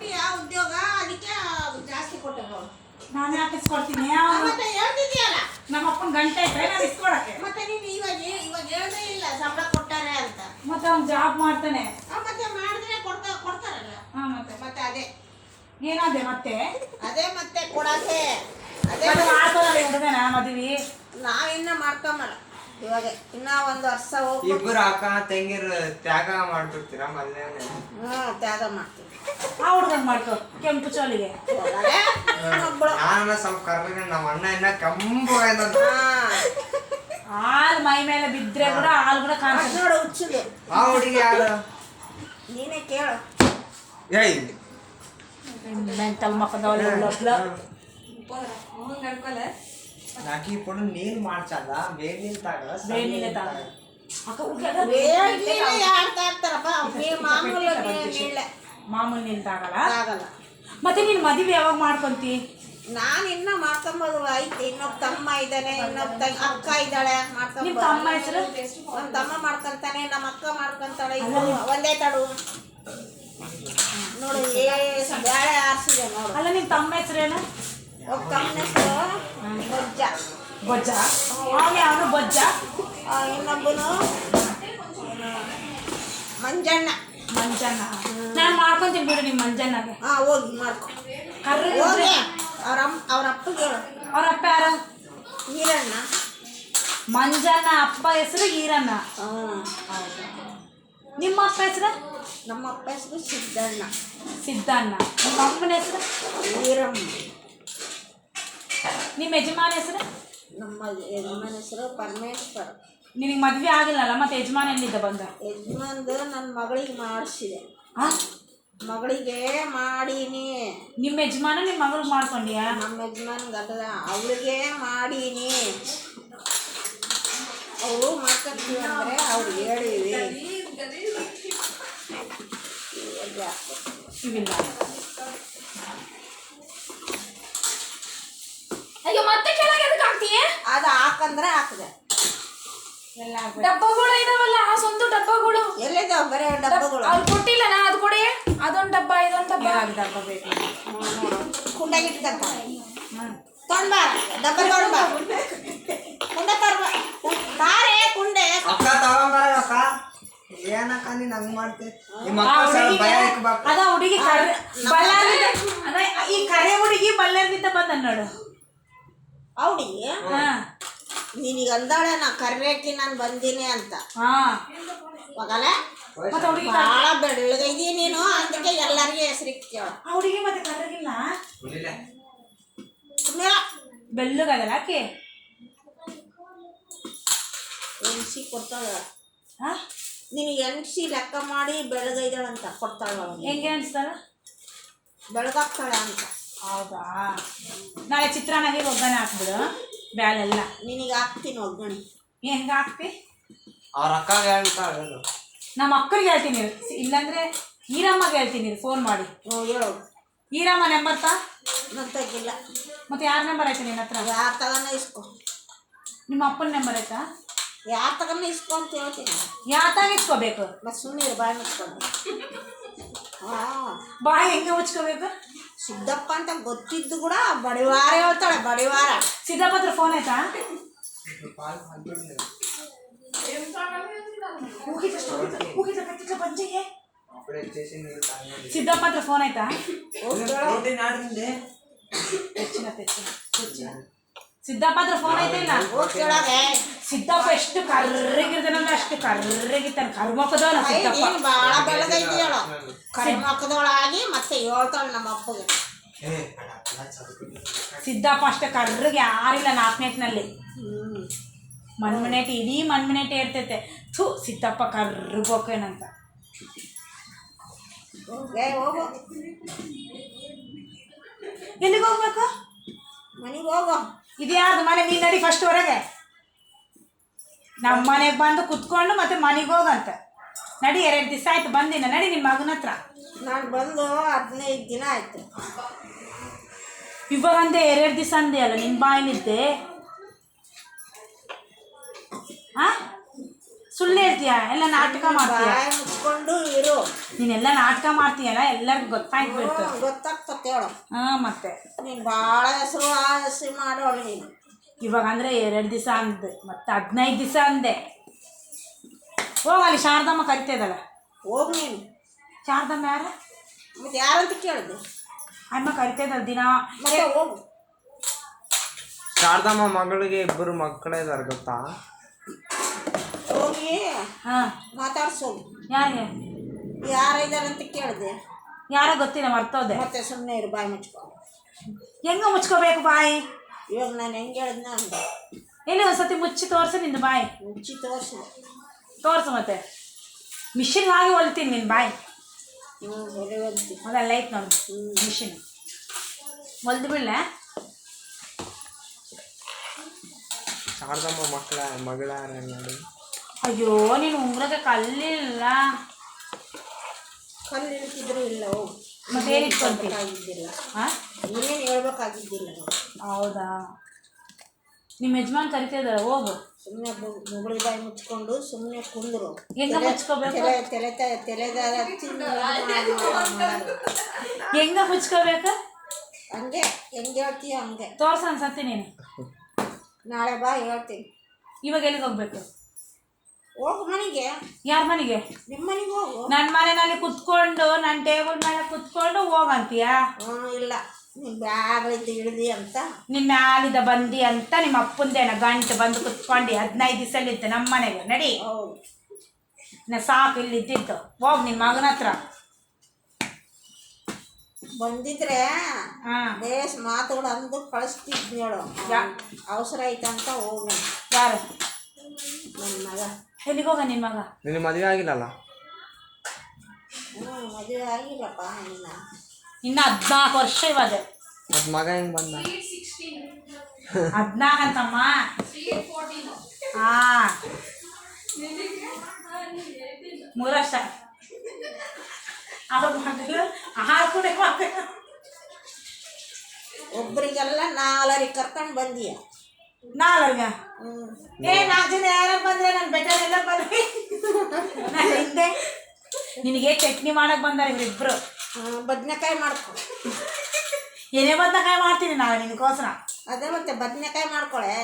ಕೊಟ್ಟಿಯ ಉದ್ಯೋಗ ಅದಕ್ಕೆ ಜಾಸ್ತಿ ಕೊಟ್ಟೆ ನೋಡು. ನಾನು ಯಾಕೆ ಇಸ್ಕೊಡ್ತೀನಿ? ಮತ್ತೆ ಹೇಳ್ತಿದ್ಯಲ್ಲ ನಮ್ಮ ಅಪ್ಪನ ಗಂಟೆ ಐತೆ ನಾನು ಇಸ್ಕೊಳಕ್ಕೆ. ಮತ್ತೆ ನೀನು ಇವಾಗ ಹೇಳ್ದೇ ಇಲ್ಲ ಸಂಬಳ ಕೊಟ್ಟಾರೆ ಅಂತ. ಮತ್ತೆ ಅವ್ನು ಜಾಬ್ ಮಾಡ್ತಾನೆ. ಮತ್ತೆ ಮಾಡಿದ್ರೆ ಕೊಡ್ತಾರಲ್ಲ. ಮತ್ತೆ ಅದೇ ಏನಾದೆ ಮತ್ತೆ ಮತ್ತೆ ಕೊಡಕ್ಕೆ ಅದೇ ಮಾಡ್ತಾರಲ್ಲ ಹುಡುಗನ ಮದುವೆ. ನಾವಿನ್ನ ಮಾಡ್ಕೊಂಬಲ್ಲ ಇವಾಗ ಇನ್ನ ಒಂದು ವರ್ಷ ಹೋಗಿ ಇಬ್ಬರು ಅಕ್ಕ ತಂಗಿರು ತ್ಯಾಗ ಮಾಡ್ಬಿಡ್ತೀರಾ ಮಲ್ಯಾನೆ? ತ್ಯಾಗ ಮಾಡ್ತೀವಿ. ಆ ಹುಡುಗನ್ ಮಾಡ್ಕೊ ಕೆಂಪು ಚೋಲಿಗೆ. ನಾನು ಸ್ವಲ್ಪ ಕರ್ನಾಗ ನಮ್ಮ ಅಣ್ಣ ಇನ್ನ ಕೆಂಪು ಹಾಲು ಮೈ ಮೇಲೆ ಬಿದ್ರೆ ಕೂಡ ಹಾಲು ಕೂಡ ಕಾಣಿಸ್ ನೋಡು ಹುಚ್ಚುದು. ಆ ಹುಡುಗಿ ಯಾರು? ನೀನೇ ಕೇಳು. ಏಯ್ ಮೆಂಟಲ್ ಮಕ್ಕದವಳು ನಾಕಿ ಪುಡು ನೀರು ಮಾಡ್ಸಲ್ಲ ಬೇರೆ ನೀರು ತಗಲ್ಲ ಬೇರೆ ನೀರೇ ತಗಲ್ಲ. ಮಾಮೂಲಿ ನಿಲ್ದಾಗಲ್ಲ. ಮತ್ತೆ ನೀನ್ ಮದುವೆ ಯಾವಾಗ ಮಾಡ್ಕೊಂತಿ? ನಾನು ಇನ್ನ ಮಾಡ್ಕೊಂಬೋದು ಐತಿ. ಇನ್ನೊಬ್ಬ ತಮ್ಮ ಇದ್ದಾನೆ, ಇನ್ನೊಬ್ಬ ಅಕ್ಕ ಇದ್ದಾಳೆ. ನಿಮ್ ತಮ್ಮ ಹೆಸರು? ನಮ್ಮ ತಮ್ಮ ಮಾಡ್ಕೊಂತಾನೆ, ನಮ್ಮ ಅಕ್ಕ ಮಾಡ್ಕೊಂತಾಳೆ. ಒಂದೇ ತಡು ನೋಡು ಬೇಳೆ ಆರಿಸಿದೆ ನೋಡು. ಅಲ್ಲ ನಿಮ್ ತಮ್ಮ ಹೆಸರೇನು? ಒಬ್ಬ ತಮ್ಮನ ಹೆಸರು ಬೊಜ್ಜ. ಬೊಜ್ಜ? ಅವನು ಬೊಜ್ಜ. ಇನ್ನೊಬ್ಬನು ಮಂಜಣ್ಣ. ಮಂಜಣ್ಣ ನಾನು ಮಾಡ್ಕೊಂತೀನಿ ಬಿಡು ನಿಮ್ಮ ಮಂಜಣ್ಣಗೆ. ಹೋಗಿ ಮಾಡ್ಕೊ ಹೋಗಿ. ಅವ್ರ ಅಪ್ಪಗೆ ಹೇಳು. ಅವ್ರ ಅಪ್ಪ ಯಾರು? ಈರಣ್ಣ. ಮಂಜಣ್ಣ ಅಪ್ಪ ಹೆಸರು ಈರಣ್ಣ. ನಿಮ್ಮ ಅಪ್ಪ ಹೆಸರು? ನಮ್ಮ ಅಪ್ಪ ಹೆಸರು ಸಿದ್ದಣ್ಣ. ಸಿದ್ದಣ್ಣ. ನಿಮ್ಮ ಅಮ್ಮನ ಹೆಸರು? ಈರಮ್ಮ. ನಿಮ್ಮ ಯಜಮಾನ ಹೆಸರು? ನಮ್ಮ ಯಜಮಾನ ಹೆಸರು ಪರಮೇಶ್ವರ. ನಿನಗೆ ಮದುವೆ ಆಗಿಲ್ಲಲ್ಲ, ಮತ್ತೆ ಯಜಮಾನ ಎಲ್ಲಿದ್ದ ಬಂದ? ಯಜಮಾನ್ದು ನನ್ನ ಮಗಳಿಗೆ ಮಾಡಿಸಿದೆ. ಮಗಳಿಗೆ ಮಾಡೀನಿ. ನಿಮ್ಮ ಯಜಮಾನ ನಿಮ್ಮ ಮಗಳಿಗೆ ಮಾಡ್ಕೊಂಡಿಯಾ? ನಮ್ಮ ಯಜಮಾನ್ ಗದ್ದಲ ಅವಳಿಗೆ ಮಾಡೀನಿ. ಅವರು ಮಾಡ್ಕೊಂತೀವಿ ಅಂದರೆ ಅವ್ರು ಹೇಳಿವಿ. ಇವಿಲ್ಲ. ಅಯ್ಯೋ ಮತ್ತೆ ಕೆಳಗೆ ಎದಕ್ಕೆ ಹಾಕ್ತೀಯ? ಅದು ಹಾಕಂದ್ರೆ ಹಾಕಿದೆ. ಡಬ್ಬಗಳು ಇದಾವಲ್ಲ, ಆ ಸ್ವಂತ ಡಬ್ಬಗಳು ಎಲ್ಲಿದ್ದಾವೆ? ಬರೀ ಡಬ್ಬಗಳು ಅವ್ರು ಕೊಟ್ಟಿಲ್ಲ. ನಾ ಅದು ಕೊಡಿ. ಅದೊಂದು ಡಬ್ಬ, ಇದೊಂದು ಡಬ್ಬ. ಡಬ್ಬ ಬೇಕು. ಕುಂಡಾಗಿ ಇಟ್ಕೊಂತಾರೆ. ತೊಂಡ್ಬಾ ಡಬ್ಬ ತೊಂಡ್ಬಾ. ಕುಂಡೆ ತರ್ಬ ಬಾರೇ ಕುಂಡೆ. ಅಕ್ಕ ತಗೊಂಬಾರ ಅಕ್ಕ. ಏನಕ್ಕ ನೀನ್ ಹಂಗ್ ಮಾಡ್ತಿ? ನಿಮ್ಮ ಅಕ್ಕ ಭಯ ಇಕ್ಬೇಕು. ಅದ ಹುಡುಗಿ ಬಳ್ಳಾರಿಯಿಂದ, ಈ ಕರೆ ಹುಡುಗಿ ಬಳ್ಳಾರಿಯಿಂದ ಬಂದ ನೋಡು. ಹುಡುಗಿ ನೀನೀಗ ಅಂದಾಳೆ ನಾ ಕರ್ರೇಕಿ ನಾನು ಬಂದೀನಿ ಅಂತ. ಹೋಗಲ್ಲ ಭಾಳ ಬೆಳ್ಳಗೈದಿ ನೀನು, ಅದಕ್ಕೆ ಎಲ್ಲರಿಗೂ ಹೆಸರಿಕ್ತೇವ. ಆ ಹುಡುಗಿ ಮತ್ತೆ ಕರ್ರಗಿಲ್ಲ, ಬೆಳ್ಳಗದಲ್ಲ ಆಕೆ. ಎಣ್ಸಿ ಕೊಡ್ತಾಳ ನಿನಗೆ. ಎಣ್ಸಿ ಲೆಕ್ಕ ಮಾಡಿ ಬೆಳಗೈದಳಂತ ಕೊಡ್ತಾಳ. ಹೆಂಗೆ ಅನ್ಸ್ತಾಳ? ಬೆಳಗಾಗ್ತಾಳೆ ಅಂತ. ಹೌದಾ? ನಾಳೆ ಚಿತ್ರಾನ್ನಾಗಿ ಒಗ್ಗರಣೆ ಹಾಕ್ಬಿಡು ಬ್ಯಾಲೆಲ್ಲ. ನಿನಗೆ ಹಾಕ್ತೀನಿ ಒಗ್ಗರಣೆ. ಹೆಂಗೆ ಹಾಕ್ತಿ? ಅವ್ರ ಅಕ್ಕಗೆ ಹೇಳ್ತಾಳೆ. ನಮ್ಮ ಅಕ್ಕರಿಗೆ ಹೇಳ್ತೀನಿ, ಇಲ್ಲಾಂದ್ರೆ ಈರಮ್ಮಗೆ ಹೇಳ್ತೀನಿ ಫೋನ್ ಮಾಡಿ. ಹೇಳು. ಈರಮ್ಮ ನಂಬರ್ ನಂತಾಗಿಲ್ಲ. ಮತ್ತೆ ಯಾರ ನಂಬರ್ ಆಯ್ತು ನಿನ್ನ ಹತ್ರ? ಯಾರು ತಗೊಂಡ ಇಸ್ಕೊ. ನಿಮ್ಮ ಅಪ್ಪನ ನಂಬರ್ ಆಯ್ತಾ? ಯಾರು ತಗೊಂಡ ಇಸ್ಕೊ ಅಂತ ಹೇಳ್ತೀನಿ. ಯಾತಾಗ ಇಸ್ಕೋಬೇಕು? ಮತ್ತೆ ಸುಮ್ಮನೆ ಬಾಯಿ ಮುಚ್ಕೊಂಡು. ಬಾಯಿ ಹೆಂಗೆ ಮುಚ್ಕೋಬೇಕು? ಸಿದ್ದಪ್ಪ ಅಂತ ಗೊತ್ತಿದ್ದು ಕೂಡ ಬಡಿವಾರ ಹೇಳ್ತಾಳೆ. ಬಡಿವಾರ. ಸಿದ್ದಪ್ಪ ಹತ್ರ ಫೋನ್ ಆಯ್ತಾ? ಸಿದ್ದಪ್ಪ ಹತ್ರ ಫೋನ್ ಆಯ್ತಾ? ಸಿದ್ದಪ್ಪ ಹತ್ರ ಫೋನ್ ಆಯ್ತಾ ಇಲ್ಲ? ಸಿದ್ದಪ್ಪ ಎಷ್ಟು ಕರ್ರಗಿರ್ತಾನಲ್ಲ ಅಷ್ಟು ಕರ್ರಗಿರ್ತಾನೆ. ಕರ್ಮಕ್ಕದವಳ ಸಿದ್ದಪ್ಪ. ಭಾಳ ಬೆಳಗೈತಿ ಹೇಳು. ಕರ್ಮಕ್ಕದವಳಾಗಿ ಮತ್ತೆ ಹೇಳ್ತಾಳೆ ನಮ್ಮ ಅಪ್ಪಗೆ. ಸಿದ್ದಪ್ಪ ಅಷ್ಟೇ ಕರ್ರಗೆ ಯಾರಿಲ್ಲ ನಾಲ್ಕನೇಟ್ನಲ್ಲಿ. ಮನ್ಮನೇಟಿ ಇಡೀ ಮನ್ಮನೇಟಿ ಇರ್ತೈತೆ. ಥೂ ಸಿದ್ದಪ್ಪ ಕರ್ರಗೋಕೇನಂತ. ಹೋಗು. ಎಲ್ಲಿಗೆ ಹೋಗ್ಬೇಕು? ಮನೆಗೆ ಹೋಗು. ಇದ್ಯಾವ್ದು ಮನೆ? ನೀನು ನಡಿ ಫಸ್ಟ್ ಹೊರಗೆ. ನಮ್ಮ ಮನೆಗೆ ಬಂದು ಕುತ್ಕೊಂಡು ಮತ್ತೆ ಮನೆಗೆ ಹೋಗಂತ ನಡಿ. 2 ದಿವಸ ಆಯ್ತು ಬಂದಿನ. ನಡಿ ನಿಮ್ಮ ಮಗನ ಹತ್ರ. ನಾನು ಬಂದು 15 ದಿನ ಆಯ್ತು. ಇವಾಗ ಅಂದೆ 2 ದಿವಸ ಅಂದೆ ಅಲ್ಲ ನಿನ್ನ ಬಾಯಿಲಿದ್ದೆ. ಸುಳ್ಳು ಹೇಳ್ತೀಯ, ಎಲ್ಲ ನಾಟಕ ಮಾಡ್ತೀಯ, ಬಾಯಿ ಮುಚ್ಕೊಂಡು ಇರು. ನೀನೆಲ್ಲ ನಾಟಕ ಮಾಡ್ತೀಯಲ್ಲ, ಎಲ್ಲರಿಗೂ ಗೊತ್ತಾಗ್ಬಿಡ್ತು. ಗೊತ್ತಾಗ್ತತೆ ಹೇಳು. ಮತ್ತೆ ನೀನು ಭಾಳ ಹೆಸರು ಮಾಡೋಳು ನೀನು. ಇವಾಗ ಅಂದರೆ 2 ದಿವಸ ಅಂದೆ, ಮತ್ತೆ 15 ದಿವಸ ಅಂದೆ. ಹೋಗಲ್ಲಿ ಶಾರದಮ್ಮ ಕರಿತದಲ್ಲ. ಹೋಗು ನೀನು. ಶಾರದಮ್ಮ ಯಾರ? ಮತ್ತೆ ಯಾರಂತ ಕೇಳಿದೆ? ಅಮ್ಮ ಕರಿತದಲ್ಲ ದಿನ. ಮತ್ತೆ ಹೋಗು. ಶಾರದಮ್ಮ ಮಗಳಿಗೆ 2 ಮಕ್ಕಳಿದ್ದಾರೆ ಗೊತ್ತಾ? ಹೋಗಿ ಹಾಂ ಮಾತಾಡ್ಸೋಗು. ಯಾರಿಗೆ? ಯಾರಿದ್ದಾರಂತ ಕೇಳಿದೆ. ಯಾರೋ ಗೊತ್ತಿಲ್ಲ, ಮರ್ತೋದೆ. ಮತ್ತೆ ಸುಮ್ಮನೆ ಇರು, ಬಾಯಿ ಮುಚ್ಕೊ. ಹೆಂಗ ಮುಚ್ಕೋಬೇಕು ಬಾಯಿ? ಇವಾಗ ನಾನು ಹೆಂಗೆ ಹೇಳಿದ್ನ ಅಂದೆ. ಎಲ್ಲಿ ಒಂದ್ಸತಿ ಮುಚ್ಚಿ ತೋರಿಸು ನಿಂದು ಬಾಯಿ. ಮುಚ್ಚಿ ತೋರಿಸು ಮತ್ತೆ. ಮಿಷಿನ್ ಆಗಿ ಹೊಲ್ತೀನಿ ನಿನ್ನ ಬಾಯಿ. ಹೊಲಿವಂತಿ. ಅದೆಲ್ಲ ಐತೆ ನೋಡಿ ಮಿಷಿನ್. ಹೊಲ್ದು ಬಿಡ್ಲ? ಶಾರದಮ್ಮ ಮಗಳ ನೋಡಿ. ಅಯ್ಯೋ ನೀನು ಉಂಗ್ರಕ್ಕೆ ಕಲ್ಲಿಲ್ಲ. ಕಲ್ಲು ಇಳ್ತಿದ್ರು ಇಲ್ಲ. ಹೋಗು. ಮತ್ತೆ ಏನು ಇಟ್ಕೊಂತೀನಿ? ಆಗಿದ್ದಿಲ್ಲ. ಹಾಂ ನೀನೇನು ಹೇಳ್ಬೇಕಾಗಿದ್ದಿಲ್ಲ. ಹೌದಾ? ನಿಮ್ಮ ಯಜಮಾನ್ ಕರಿತಿದಾರ, ಹೋಗು. ಸುಮ್ಮನೆ ಮುಗುಳಿ ಬಾಯಿ ಮುಚ್ಕೊಂಡು ಸುಮ್ಮನೆ ಕುಂದ್ರು. ಹೆಂಗ ಮುಚ್ಕೋಬೇಕು? ತೆಲೆದಾಗ ಹೆಂಗ ಮುಚ್ಕೋಬೇಕು? ಹಂಗೆ ಹೆಂಗೆ ಹೇಳ್ತೀಯ ಹಂಗೆ ತೋರ್ಸ ಅನ್ಸತ್ತಿ ನೀನು. ನಾಳೆ ಬಾ ಹೇಳ್ತೀನಿ. ಇವಾಗ ಎಲ್ಲಿಗೆ ಹೋಗ್ಬೇಕು? ಹೋಗು ಮನೆಗೆ. ಯಾರ ಮನೆಗೆ? ನಿಮ್ಮ ಮನೆಗೆ ಹೋಗು. ನನ್ನ ಮನೆಯಲ್ಲಿ ಕುತ್ಕೊಂಡು ನನ್ನ ಟೇಬಲ್ ಮೇಲೆ ಕುತ್ಕೊಂಡು ಹೋಗಂತೀಯ? ಇಲ್ಲ, ನೀನು ಬ್ಯಾಗ್ ಐತೆ ಇಳ್ದಿ ಅಂತ. ನಿನ್ನ ಮ್ಯಾಲಿದ ಬಂದಿ ಅಂತ ನಿಮ್ಮ ಅಪ್ಪಂದೇನ ಗಂಟು ಬಂದು ಕುತ್ಕೊಂಡು 15 ದಿವಸಲ್ಲಿತ್ತು ನಮ್ಮ ಮನೆಗೆ. ನಡಿ. ಹೌದು. ನಾ ಸಾಕು ಇಲ್ಲಿ ಇದ್ದಿದ್ದು. ಹೋಗಿ ನಿನ್ನ ಮಗನ ಹತ್ರ. ಬಂದಿದ್ರೆ ಬೇಸ್ ಮಾತುಗಳು ಅಂದು ಕಳಿಸ್ತಿದ್ ಹೇಳು. ಅವಸರ ಐತಂತ ಹೋಗಿ. ಯಾರು? ನನ್ನ ಮಗ. ಎಲ್ಲಿಗೆ ಹೋಗ ನಿನ್ನ ಮಗ? ನಿನ್ನ ಮದುವೆ ಆಗಿಲ್ಲಲ್ಲ? ಮದುವೆ ಆಗಿಲ್ಲಪ್ಪ. ಇನ್ನು 14 ವರ್ಷ ಇವಾಗ. ಮತ್ತು ಮಗ ಹೆಂಗೆ ಬಂದ? 14 ಅಂತಮ್ಮ. ಹಾಂ 3 ವರ್ಷ. ಅವ್ರ ಮಗಳು ಆಹಾರ ಕೂಡ ಒಬ್ಬರಿಗೆಲ್ಲ 4 ಕರ್ಕೊಂಡು ಬಂದೀಯ. 4 4 ಜನ ಯಾರು ಬಂದ್ರೆ ನನ್ನ ಬೆಟ್ಟನೆಲ್ಲ ಬಂದ್ರಿ. ನಾನು ಹಿಂದೆ ನಿನಗೆ ಚಟ್ನಿ ಮಾಡಕ್ಕೆ ಬಂದಾರೆ ಇವರಿಬ್ಬರು. ಬದನೆಕಾಯಿ ಮಾಡ್ಕೊ. ಏನೇ ಬದನೆಕಾಯಿ ಮಾಡ್ತೀನಿ ನಾನು ನಿನಗೋಸ್ಕರ. ಅದೇ ಮತ್ತೆ ಬದನೆಕಾಯಿ ಮಾಡ್ಕೊಳೆ.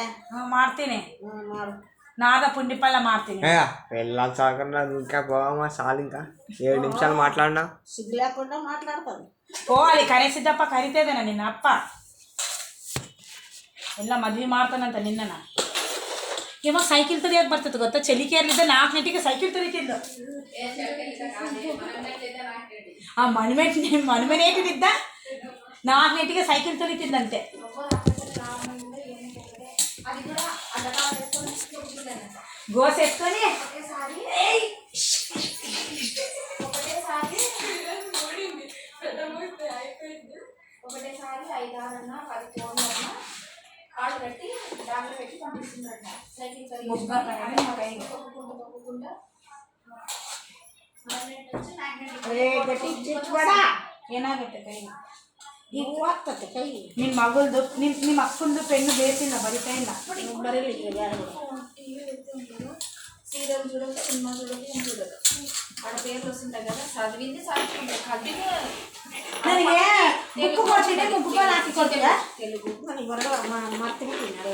ಮಾಡ್ತೀನಿ. ಮಾಡು. నాద పుండి పళ్ళ మార్ತೀನಿ. వెళ్ళాలి సాగన్నా ఇంకా పోవమ్మా చాలు ఇంకా 7 నిమిషాలు మాట్లాడినా సిగ్గులేకుండా మాట్లాడతాను. పోవాలి కరేసిದ್ದಪ್ಪ ಕರಿತೇದನ ನಿನ್ನ ಅಪ್ಪ ಎಲ್ಲ ಮದುವೆ ಮಾಡ್ತಾನಂತ ನಿನ್ನನ. ಇವಾಗ ಸೈಕಲ್ ತರಿಯಕ್ಕೆ ಬರ್ತದೆ ಗೊತ್ತಾ? ಚಲಿಕೆಯಲ್ಲಿದ್ದ 4 ಗಂಟೆಗೆ ಸೈಕಲ್ ತರಿತಿದ್ಲು. ಆ ಮನ್ಮೇನೇಟಿದ್ದ 4 ಗಂಟೆಗೆ ಸೈಕಲ್ ತರಿತಿದ್ದಂತೆ. గోస్ వేసుకొని ఒకటేసారి 5-6 10 ఫోన్లన్నా కాళ్ళు కట్టి బ్యాగ్లో పెట్టి పంపిస్తుందంట. సైకిల్ తొక్కుకుంటా ಏನಾಗುತ್ತೆ ಕೈ? ಈಗ ಆಗ್ತದೆ ಕೈ. ನಿಮ್ಮ ಮಗಳದು ನಿಮ್ಮ ಅಕ್ಕಂದು ಪೆನ್ನು ಬೇಸಿಲ್ಲ, ಬರಿತಾ ಇಲ್ಲ. ಬರೀಲಿ సీరియల్ చూడదు, సినిమా చూడదు, ఏం చూడదు. ఆడ పేర్లు వస్తుంటాయి కదా, చదివింది చదువుకుంటాయి. కంటిన్యూ ನನಗೆ ಬುಕ್ಕು ಕೊಡ್ತೀನಿ, ಬುಕ್ಕಲ್ಲಿ ಹಾಕಿ ಕೊಡ್ತೀರಾ? తెలుగు మనకి వరద మర్చిపోయినారు.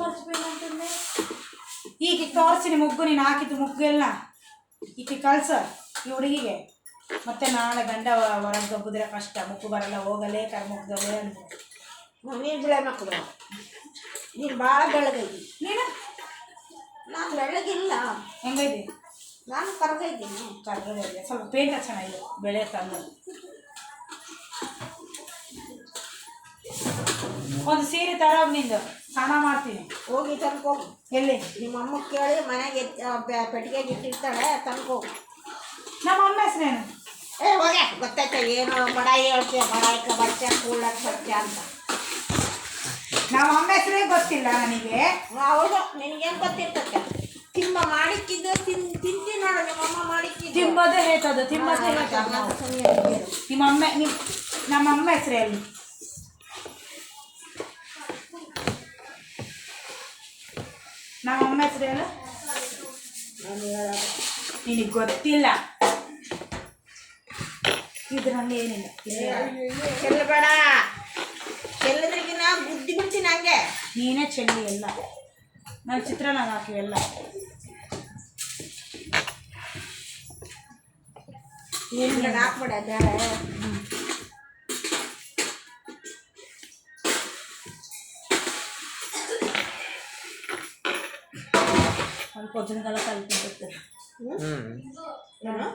మర్చిపోయినట్టుంది. ಈಗ ತೋರಿಸಿ ಮುಗ್ಗು ನೀನು ಹಾಕಿದ್ದು ಮುಗ್ಗು ಎಲ್ಲ ಈಗ ಕಳ್ಸ ಈ ಹುಡುಗಿಗೆ. ಮತ್ತೆ ನಾಳೆ ಗಂಡ ಹೊರಗೆ ದಬ್ಬುದ್ರೆ ಕಷ್ಟ, ಮುಕ್ಕು ಬರಲ್ಲ, ಹೋಗಲೇ ಮುಗ್ದಲೇ ಅಂದ್ರೆ ನೀನು ಬಿಳೆ ಮಕ್ಕಳು. ನೀನು ಭಾಳ ಬೆಳಗೈತಿ. ನೀನು? ನಾನು ಬೆಳಗಿಲ್ಲ. ಹೆಂಗೈತಿ? ನಾನು ಕರ್ಗೈತೀನಿ. ಕರ್ಗೈತೆ ಸ್ವಲ್ಪ ಪೇಂಟ ಚೆನ್ನಾಗಿದೆ, ಬೆಳೆ ತಂದು. ಒಂದು ಸೀರೆ ತರೋಗಿ ನಿಂದು ಸ್ನಾನ ಮಾಡ್ತೀನಿ. ಹೋಗಿ ತಂದ್ಕೋಗು. ಎಲ್ಲಿ? ನಿಮ್ಮ ಅಮ್ಮ ಕೇಳಿ ಮನೆಗೆ ಪೆಟ್ಟಿಗೆಗೆ ಇಟ್ಟಿರ್ತಾಳೆ, ತಂದ್ಕೋಗು. ನಮ್ಮ ಅಮ್ಮ ಹೆಸರೇನು? ಹೋಗೆ ಗೊತ್ತಾಯ್ತಾ? ಏನು ಬಡಾಯಿ ಹೇಳ್ತೀಯ, ಬಡಾಯಿಕ ಬಚ್ಚ ಕೂಳಕ್ಕೆ ಬಚ್ಚ ಅಂತ. ನಮ್ಮ ಅಮ್ಮ ಹೆಸರೇ ಗೊತ್ತಿಲ್ಲ ನನಗೆ. ಹೌದು, ನಿನಗೇನು ಗೊತ್ತಿರ್ತದೆ? ತಿಂಬ ಮಾಡಿಕ್ಕಿದ್ದು ತಿಂತೀನಿ ನೋಡು. ನಿಮ್ಮಮ್ಮ ಮಾಡಿಕ್ಕಿದ್ದು ತಿಂಬೋದೇ ಹೇಳ್ತದೆ, ತಿಂಬೋದೇ ಹೇಳ್ತದೆ. ನಮ್ಮ ಅಮ್ಮ ಹೆಸರು ಎಲ್ಲಿ? ನಮ್ಮ ಅಮ್ಮ ಹೆಸರು ಹೇಳು. ನಿನಗೆ ಗೊತ್ತಿಲ್ಲ, ಇದರಲ್ಲಿ ಏನಿಲ್ಲ. ಚೆಲ್ಲಬೇಡ, ಚೆಲ್ಲದ್ರಿಗಿನ ಬುದ್ಧಿ ಬಿಡ್ತೀನಿ ಹಂಗೆ. ನೀನೇ ಚೆಲ್ಲಿ ಎಲ್ಲ. ನಾನು ಚಿತ್ರಾನ್ನಾಗ ಹಾಕಿವೆಲ್ಲ. ಏನು ಹಾಕ್ಬೇಡ ಬೇಡ. ಅಲ್ಲಿ ಕೊಜ್ಜನಕಾಲ ಕಲ್ತಿರ್ತದೆ. ಏನು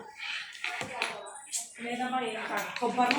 ಕೊಬ್ಬರಿ